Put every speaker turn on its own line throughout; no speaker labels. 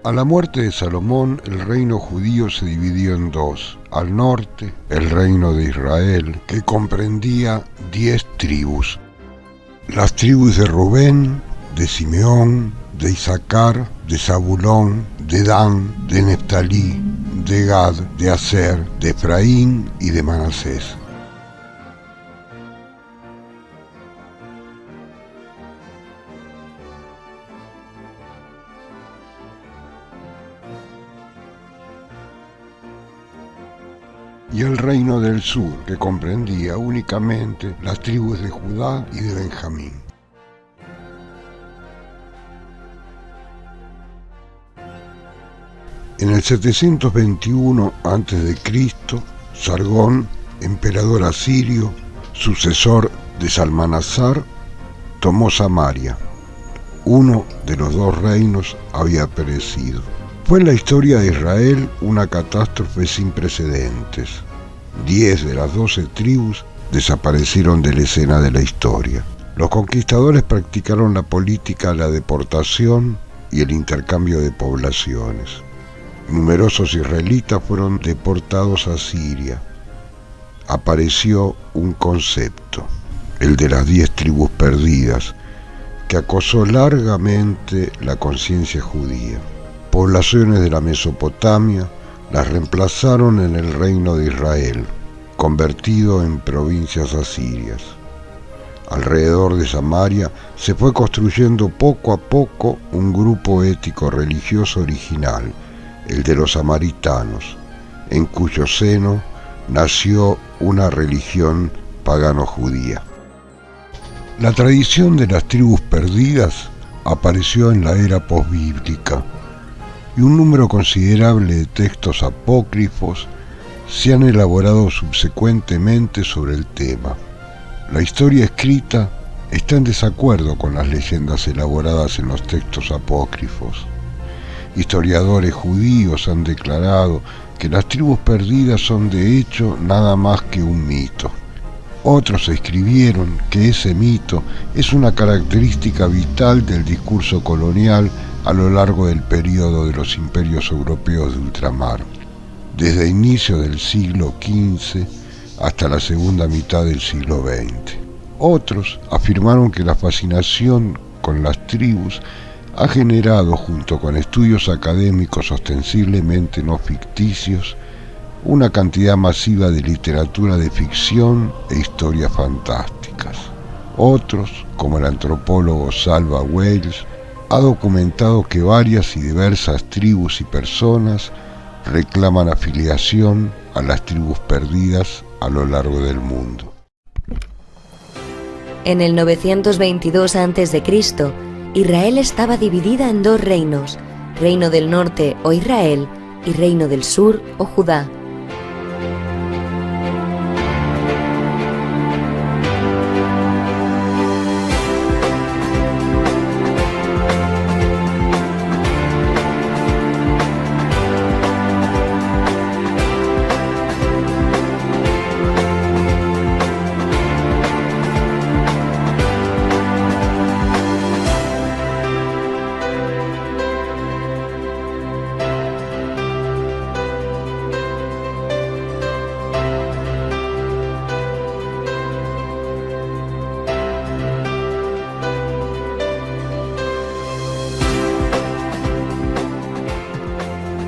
A la muerte de Salomón, el reino judío se dividió en dos. Al norte, el reino de Israel, que comprendía 10 tribus. Las tribus de Rubén, de Simeón, de Isaacar, de Zabulón, de Dan, de Neftalí, de Gad, de Aser, de Efraín y de Manasés. Y el reino del sur, que comprendía únicamente las tribus de Judá y de Benjamín. En el 721 a.C., Sargón, emperador asirio, sucesor de Salmanasar, tomó Samaria. Uno de los dos reinos había perecido. Fue en la historia de Israel una catástrofe sin precedentes. 10 de las 12 tribus desaparecieron de la escena de la historia. Los conquistadores practicaron la política de la deportación y el intercambio de poblaciones. Numerosos israelitas fueron deportados a Siria. Apareció un concepto, el de las 10 tribus perdidas, que acosó largamente la conciencia judía. Poblaciones de la Mesopotamia las reemplazaron en el reino de Israel, convertido en provincias asirias. Alrededor de Samaria se fue construyendo poco a poco un grupo ético-religioso original, el de los samaritanos, en cuyo seno nació una religión pagano-judía. La tradición de las tribus perdidas apareció en la era posbíblica, y un número considerable de textos apócrifos se han elaborado subsecuentemente sobre el tema. La historia escrita está en desacuerdo con las leyendas elaboradas en los textos apócrifos. Historiadores judíos han declarado que las tribus perdidas son de hecho nada más que un mito. Otros escribieron que ese mito es una característica vital del discurso colonial a lo largo del período de los imperios europeos de ultramar, desde inicios del siglo XV hasta la segunda mitad del siglo XX. Otros afirmaron que la fascinación con las tribus ha generado, junto con estudios académicos ostensiblemente no ficticios, una cantidad masiva de literatura de ficción e historias fantásticas. Otros, como el antropólogo Salva Wales, ha documentado que varias y diversas tribus y personas reclaman afiliación a las tribus perdidas a lo largo del mundo.
En el 922 a.C., Israel estaba dividida en dos reinos, Reino del Norte o Israel y Reino del Sur o Judá.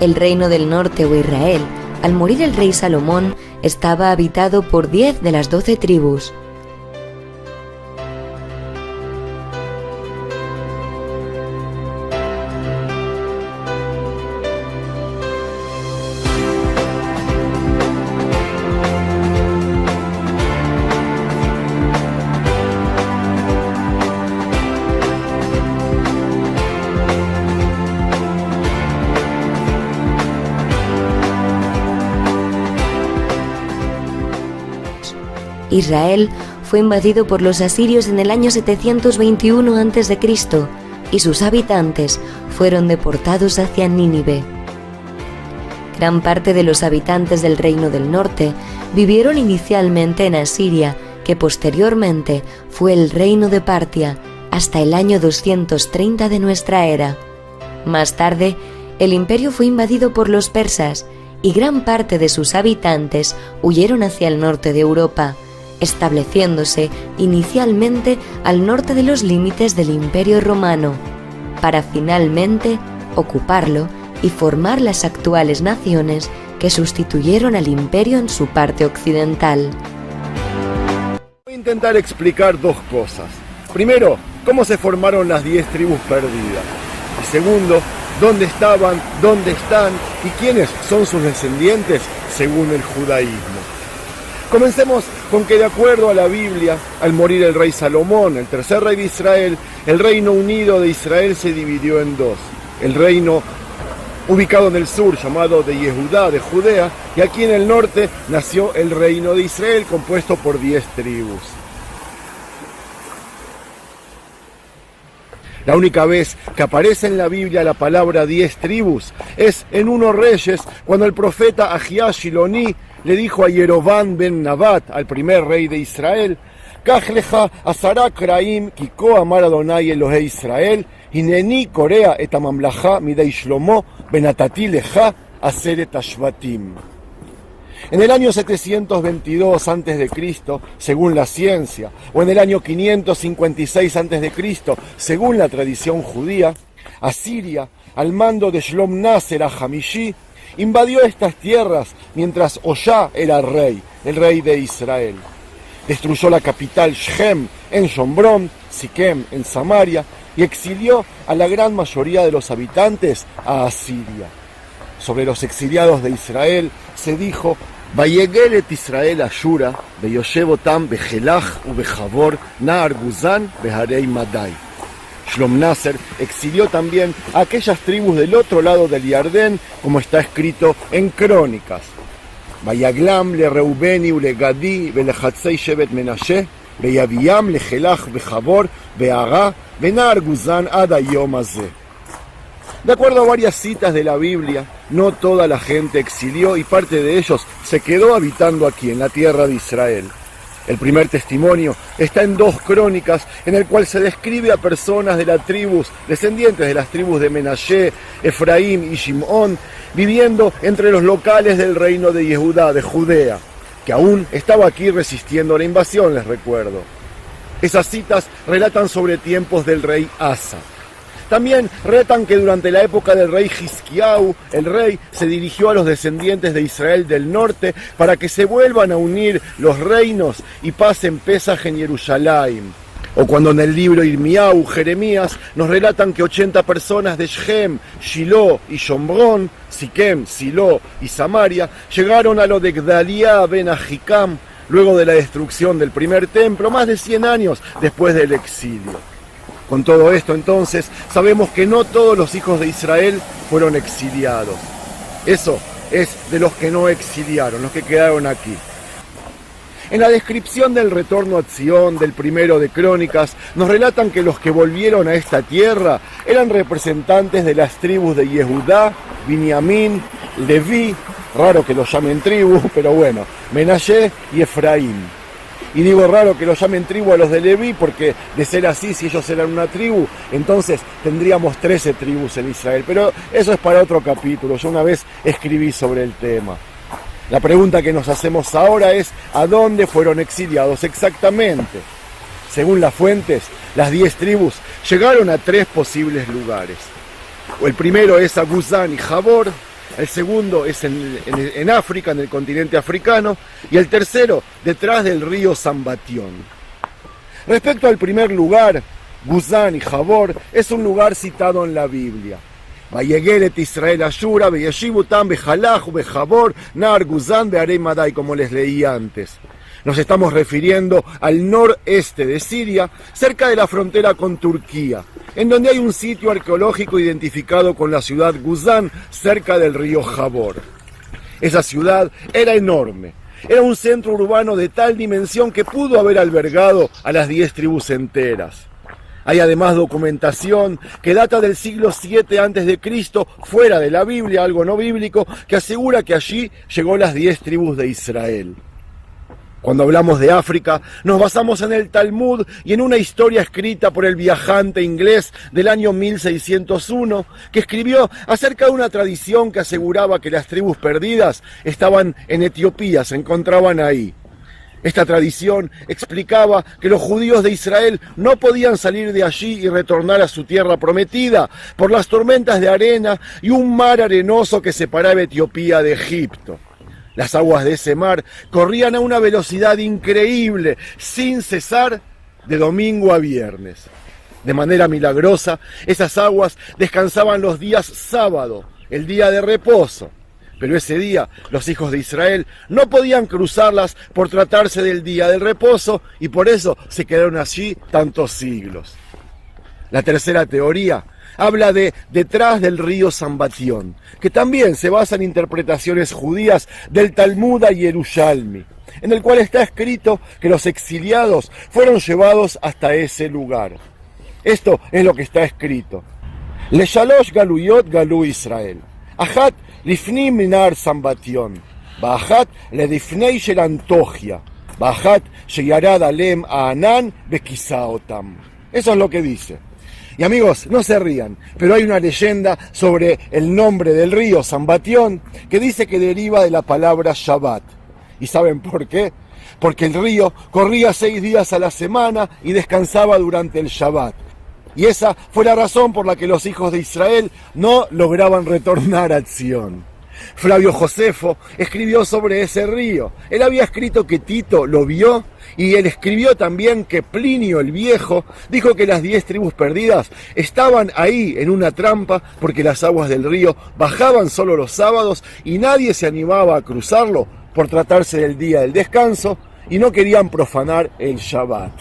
El reino del norte o Israel, al morir el rey Salomón, estaba habitado por 10 de las 12 tribus. Israel fue invadido por los asirios en el año 721 a.C. y sus habitantes fueron deportados hacia Nínive. Gran parte de los habitantes del Reino del Norte vivieron inicialmente en Asiria, que posteriormente fue el Reino de Partia, hasta el año 230 de nuestra era. Más tarde, el imperio fue invadido por los persas y gran parte de sus habitantes huyeron hacia el norte de Europa, estableciéndose inicialmente al norte de los límites del Imperio Romano, para finalmente ocuparlo y formar las actuales naciones que sustituyeron al imperio en su parte occidental.
Voy a intentar explicar dos cosas. Primero, cómo se formaron las 10 tribus perdidas. Y segundo, dónde estaban, dónde están y quiénes son sus descendientes según el judaísmo. Comencemos con que de acuerdo a la Biblia, al morir el rey Salomón, el tercer rey de Israel, el reino unido de Israel se dividió en dos. El reino ubicado en el sur, llamado de Yehudá, de Judea, y aquí en el norte nació el reino de Israel, compuesto por 10 tribus. La única vez que aparece en la Biblia la palabra 10 tribus es en 1 Reyes, cuando el profeta Ahías Shiloní le dijo a Yerobán ben Nabat, al primer rey de Israel, Kach lecha asara kraim kiko amar Adonai Elohei Israel, hineni korea et hamamlacha midei Shlomo benatati lecha aseret hashvatim. En el año 722 a.C., según la ciencia, o en el año 556 a.C., según la tradición judía, Asiria, al mando de Shlom-Naser HaHamishi, invadió estas tierras mientras Hoshea era rey, el rey de Israel. Destruyó la capital Shechem en Shombrón, Siquem en Samaria, y exilió a la gran mayoría de los habitantes a Asiria. Sobre los exiliados de Israel se dijo, Vayegel et Israel Ashura, veyoshev otam bejelach ubejabor nahar Guzán beharei Madai. Shlom-Naser exilió también a aquellas tribus del otro lado del Yardén, como está escrito en Crónicas. Vayaglam le Reubeni ule Gadi velechatzei shevet Menashe, veyaviam lejelach bejabor behará benahar Guzán ad hayom hazeh. De acuerdo a varias citas de la Biblia, no toda la gente exilió y parte de ellos se quedó habitando aquí, en la tierra de Israel. El primer testimonio está en 2 Crónicas, en el cual se describe a personas de las tribus, descendientes de las tribus de Menashe, Efraín y Shimón, viviendo entre los locales del reino de Yehudá, de Judea, que aún estaba aquí resistiendo la invasión, les recuerdo. Esas citas relatan sobre tiempos del rey Asa. También relatan que durante la época del rey Hizkiau, el rey se dirigió a los descendientes de Israel del norte para que se vuelvan a unir los reinos y pasen Pesaj en Jerusalén. O cuando en el libro Irmiau, Jeremías, nos relatan que 80 personas de Shechem, Shiloh y Shombrón, Siquem, Silo y Samaria, llegaron a lo de Gdaliah ben Ahikam, luego de la destrucción del primer templo, más de 100 años después del exilio. Con todo esto, entonces, sabemos que no todos los hijos de Israel fueron exiliados. Eso es de los que no exiliaron, los que quedaron aquí. En la descripción del retorno a Sion del primero de Crónicas, nos relatan que los que volvieron a esta tierra eran representantes de las tribus de Yehudá, Binyamin, Leví, raro que los llamen tribu, pero bueno, Menashe y Efraín. Y digo raro que los llamen tribu a los de Leví, porque de ser así, si ellos eran una tribu, entonces tendríamos 13 tribus en Israel. Pero eso es para otro capítulo, yo una vez escribí sobre el tema. La pregunta que nos hacemos ahora es, ¿a dónde fueron exiliados exactamente? Según las fuentes, las 10 tribus llegaron a 3 posibles lugares. El primero es a Guzán y Jabor, el segundo es en África, en el continente africano, y el tercero detrás del río Zambatión. Respecto al primer lugar, Guzán y Jabor, es un lugar citado en la Biblia. Vayegel et Israel Ashura, veyeshivu tam bejalach bejabor, nahar Guzán beharei Madai, como les leí antes. Nos estamos refiriendo al noreste de Siria, cerca de la frontera con Turquía, en donde hay un sitio arqueológico identificado con la ciudad Guzán, cerca del río Jabor. Esa ciudad era enorme, era un centro urbano de tal dimensión que pudo haber albergado a las 10 tribus enteras. Hay además documentación que data del siglo 7 a.C., fuera de la Biblia, algo no bíblico, que asegura que allí llegó las 10 tribus de Israel. Cuando hablamos de África, nos basamos en el Talmud y en una historia escrita por el viajante inglés del año 1601, que escribió acerca de una tradición que aseguraba que las tribus perdidas estaban en Etiopía, se encontraban ahí. Esta tradición explicaba que los judíos de Israel no podían salir de allí y retornar a su tierra prometida por las tormentas de arena y un mar arenoso que separaba Etiopía de Egipto. Las aguas de ese mar corrían a una velocidad increíble, sin cesar, de domingo a viernes. De manera milagrosa, esas aguas descansaban los días sábado, el día de reposo. Pero ese día los hijos de Israel no podían cruzarlas por tratarse del día del reposo y por eso se quedaron allí tantos siglos. La tercera teoría habla de detrás del río Sambatión, que también se basa en interpretaciones judías del Talmud a Yerushalmi, en el cual está escrito que los exiliados fueron llevados hasta ese lugar. Esto es lo que está escrito. Le shalosh galuyot galu Israel. Achat lifni minar Sambatión. Ba'achat ledifnei shel Antochia. Ba'achat sheyarad alem ha'anan bekisa otam. Eso es lo que dice. Y amigos, no se rían, pero hay una leyenda sobre el nombre del río Sambatión que dice que deriva de la palabra Shabbat. ¿Y saben por qué? Porque el río corría 6 días a la semana y descansaba durante el Shabbat. Y esa fue la razón por la que los hijos de Israel no lograban retornar a Sion. Flavio Josefo escribió sobre ese río. Él había escrito que Tito lo vio y él escribió también que Plinio el Viejo dijo que las 10 tribus perdidas estaban ahí en una trampa porque las aguas del río bajaban solo los sábados y nadie se animaba a cruzarlo por tratarse del día del descanso y no querían profanar el Shabbat.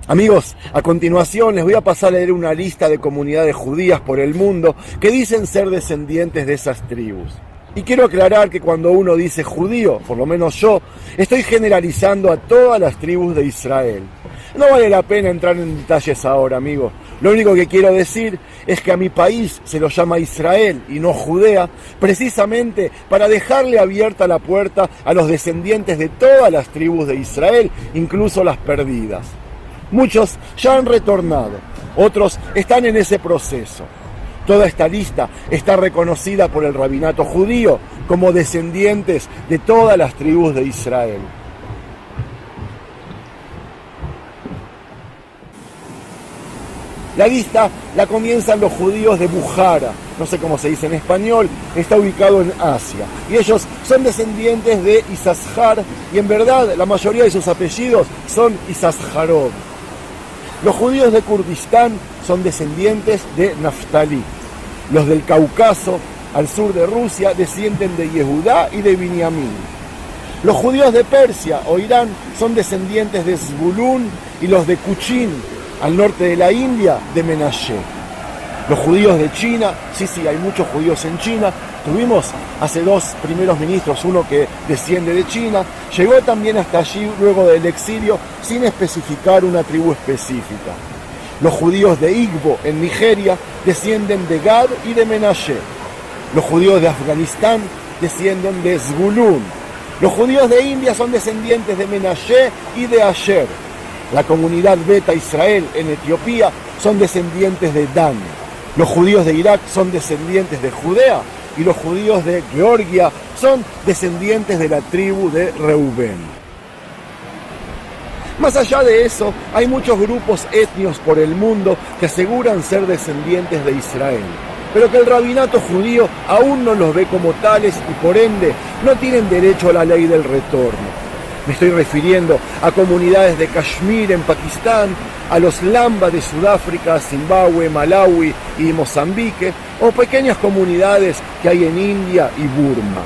Amigos, a continuación les voy a pasar a leer una lista de comunidades judías por el mundo que dicen ser descendientes de esas tribus. Y quiero aclarar que cuando uno dice judío, por lo menos yo, estoy generalizando a todas las tribus de Israel. No vale la pena entrar en detalles ahora, amigo. Lo único que quiero decir es que a mi país se lo llama Israel y no Judea, precisamente para dejarle abierta la puerta a los descendientes de todas las tribus de Israel, incluso las perdidas. Muchos ya han retornado, otros están en ese proceso. Toda esta lista está reconocida por el rabinato judío como descendientes de todas las tribus de Israel. La lista la comienzan los judíos de Bukhara, no sé cómo se dice en español, está ubicado en Asia. Y ellos son descendientes de Isashar y en verdad la mayoría de sus apellidos son Isasharov. Los judíos de Kurdistán son descendientes de Naftali. Los del Cáucaso, al sur de Rusia, descienden de Yehudá y de Binyamin. Los judíos de Persia o Irán son descendientes de Zvulún y los de Kuchín, al norte de la India, de Menashe. Los judíos de China, sí, hay muchos judíos en China. Tuvimos hace 2 primeros ministros, uno que desciende de China, llegó también hasta allí luego del exilio sin especificar una tribu específica. Los judíos de Igbo en Nigeria descienden de Gad y de Menashe. Los judíos de Afganistán descienden de Zvulún. Los judíos de India son descendientes de Menashe y de Asher. La comunidad Beta Israel en Etiopía son descendientes de Dan. Los judíos de Irak son descendientes de Judea y los judíos de Georgia son descendientes de la tribu de Reubén. Más allá de eso, hay muchos grupos étnicos por el mundo que aseguran ser descendientes de Israel, pero que el rabinato judío aún no los ve como tales y por ende no tienen derecho a la ley del retorno. Me estoy refiriendo a comunidades de Kashmir en Pakistán, a los Lamba de Sudáfrica, Zimbabue, Malawi y Mozambique, o pequeñas comunidades que hay en India y Burma.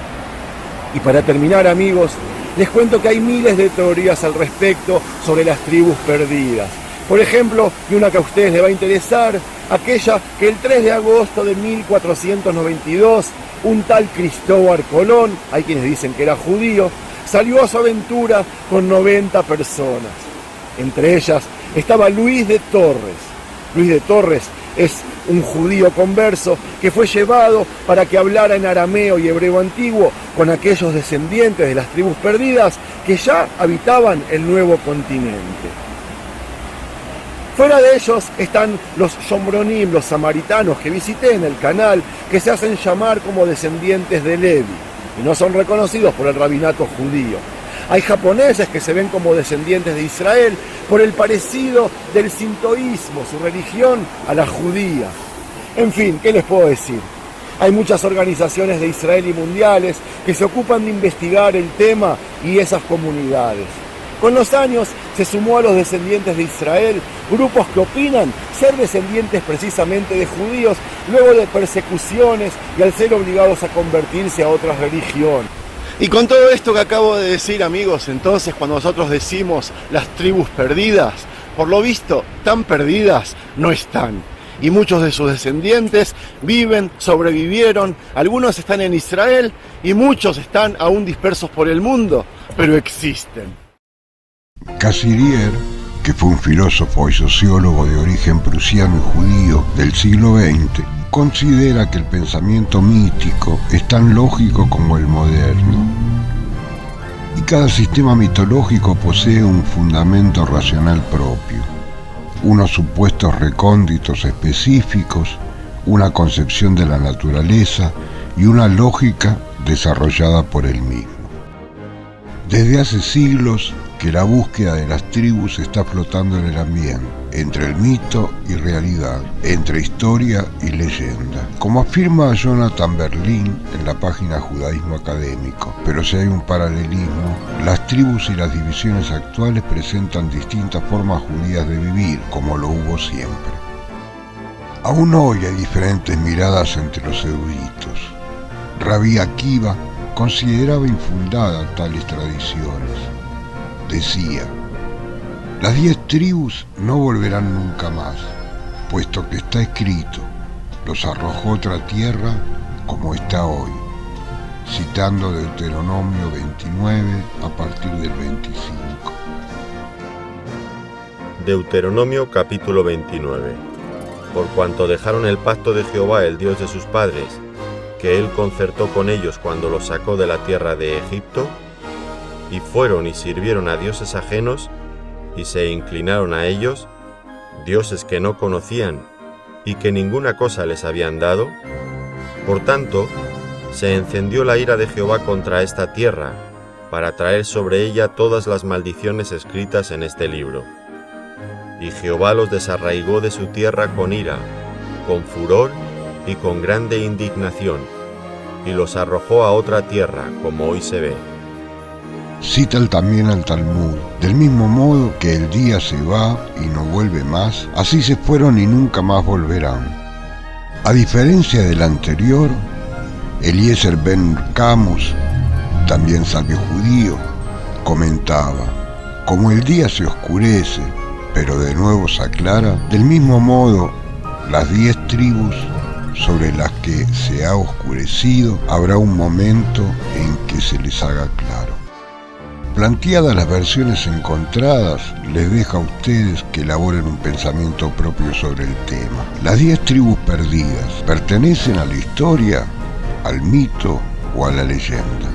Y para terminar, amigos, les cuento que hay miles de teorías al respecto sobre las tribus perdidas. Por ejemplo, y una que a ustedes les va a interesar, aquella que el 3 de agosto de 1492, un tal Cristóbal Colón, hay quienes dicen que era judío, salió a su aventura con 90 personas. Entre ellas estaba Luis de Torres. Luis de Torres Es un judío converso que fue llevado para que hablara en arameo y hebreo antiguo con aquellos descendientes de las tribus perdidas que ya habitaban el nuevo continente. Fuera de ellos están los Shombronim, los samaritanos que visité en el canal, que se hacen llamar como descendientes de Levi y no son reconocidos por el rabinato judío. Hay japoneses que se ven como descendientes de Israel por el parecido del sintoísmo, su religión, a la judía. En fin, ¿qué les puedo decir? Hay muchas organizaciones de Israel y mundiales que se ocupan de investigar el tema y esas comunidades. Con los años se sumó a los descendientes de Israel grupos que opinan ser descendientes precisamente de judíos luego de persecuciones y al ser obligados a convertirse a otras religiones. Y con todo esto que acabo de decir, amigos, entonces cuando nosotros decimos las tribus perdidas, por lo visto tan perdidas no están. Y muchos de sus descendientes viven, sobrevivieron, algunos están en Israel y muchos están aún dispersos por el mundo, pero existen.
Cassirer, que fue un filósofo y sociólogo de origen prusiano y judío del siglo XX, considera que el pensamiento mítico es tan lógico como el moderno. Y cada sistema mitológico posee un fundamento racional propio, unos supuestos recónditos específicos, una concepción de la naturaleza y una lógica desarrollada por él mismo. Desde hace siglos que la búsqueda de las tribus está flotando en el ambiente, entre el mito y realidad, entre historia y leyenda. Como afirma Jonathan Berlin en la página Judaísmo Académico, pero si hay un paralelismo, las tribus y las divisiones actuales presentan distintas formas judías de vivir, como lo hubo siempre. Aún hoy hay diferentes miradas entre los eruditos. Rabbi Akiva consideraba infundada tales tradiciones. Decía: las 10 tribus no volverán nunca más, puesto que está escrito, los arrojó otra tierra como está hoy, citando Deuteronomio 29 a partir del 25.
Deuteronomio capítulo 29. Por cuanto dejaron el pacto de Jehová, el Dios de sus padres, que él concertó con ellos cuando los sacó de la tierra de Egipto, y fueron y sirvieron a dioses ajenos, y se inclinaron a ellos, dioses que no conocían, y que ninguna cosa les habían dado. Por tanto, se encendió la ira de Jehová contra esta tierra, para traer sobre ella todas las maldiciones escritas en este libro. Y Jehová los desarraigó de su tierra con ira, con furor y con grande indignación, y los arrojó a otra tierra, como hoy se ve.
Cita también al Talmud: del mismo modo que el día se va y no vuelve más, así se fueron y nunca más volverán. A diferencia del anterior, Eliezer ben Camus, también sabio judío, comentaba: como el día se oscurece, pero de nuevo se aclara, del mismo modo las 10 tribus sobre las que se ha oscurecido, habrá un momento en que se les haga claro. Planteadas las versiones encontradas, les deja a ustedes que elaboren un pensamiento propio sobre el tema. Las 10 tribus perdidas, ¿pertenecen a la historia, al mito o a la leyenda?